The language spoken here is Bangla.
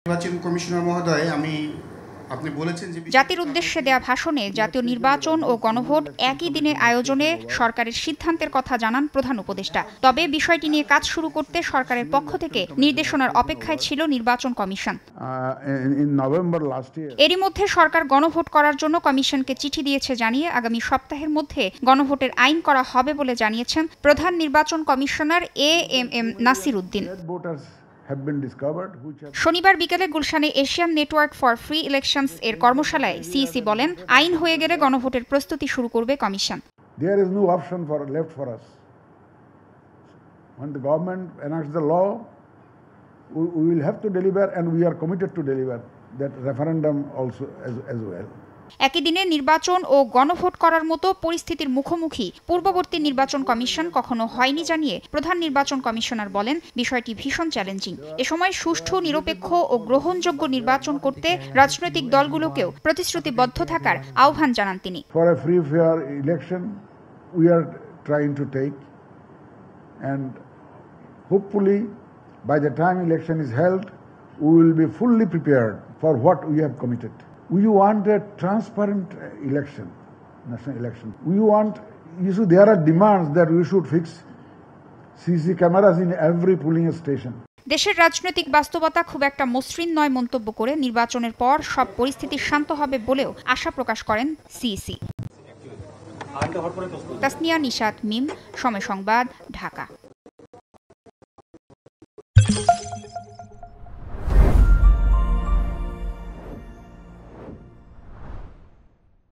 নির্বাচন কমিশনার মহোদয়, আপনি বলেছেন যে জাতির উদ্দেশ্যে দেয়া ভাষণে জাতীয় নির্বাচন ও গণভোট একই দিনে আয়োজনে সরকারের সিদ্ধান্তের কথা জানান প্রধান উপদেষ্টা। তবে বিষয়টি নিয়ে কাজ শুরু করতে সরকারের পক্ষ থেকে নির্দেশনার অপেক্ষায় ছিল নির্বাচন কমিশন। এরই মধ্যে সরকার গণভোট করার জন্য কমিশনকে চিঠি দিয়েছে জানিয়ে আগামী সপ্তাহের মধ্যে গণভোটের আইন করা হবে বলে জানিয়েছেন প্রধান নির্বাচন কমিশনার এএমএম নাসির উদ্দিন। শনিবার বিকেলে গুলশানে Asian network for free elections এর কর্মশালায় সিইসি বলেন, আইন হয়ে গেলে গণভোটের প্রস্তুতি শুরু করবে commission. There is no option left for us. When the government enacts the law, we will have to deliver, and we are committed to deliver that referendum also as well. একই দিনে নির্বাচন ও গণভোট করার মতো পরিস্থিতির মুখোমুখি পূর্ববর্তী নির্বাচন কমিশন কখনো হয়নি জানিয়ে প্রধান নির্বাচন কমিশনার বলেন, বিষয়টি ভীষণ চ্যালেঞ্জিং। এ সময় সুষ্ঠু, নিরপেক্ষ ও গ্রহণযোগ্য নির্বাচন করতে রাজনৈতিক দলগুলোকেও প্রতিশ্রুতিবদ্ধ থাকার আহ্বান জানান তিনি। For a free fair election we are trying to take, and hopefully by the time election is held we will be fully prepared for what we have committed. We want a transparent election, national election. There are demands that we should fix CC cameras in every polling station. দেশের রাজনৈতিক বাস্তবতা খুব একটা মসৃণ নয় মন্তব্য করে নির্বাচনের পর সব পরিস্থিতি শান্ত হবে বলেও আশা প্রকাশ করেন সিইসি। তাসনিয়া নিশাত মিম, সময় সংবাদ, ঢাকা।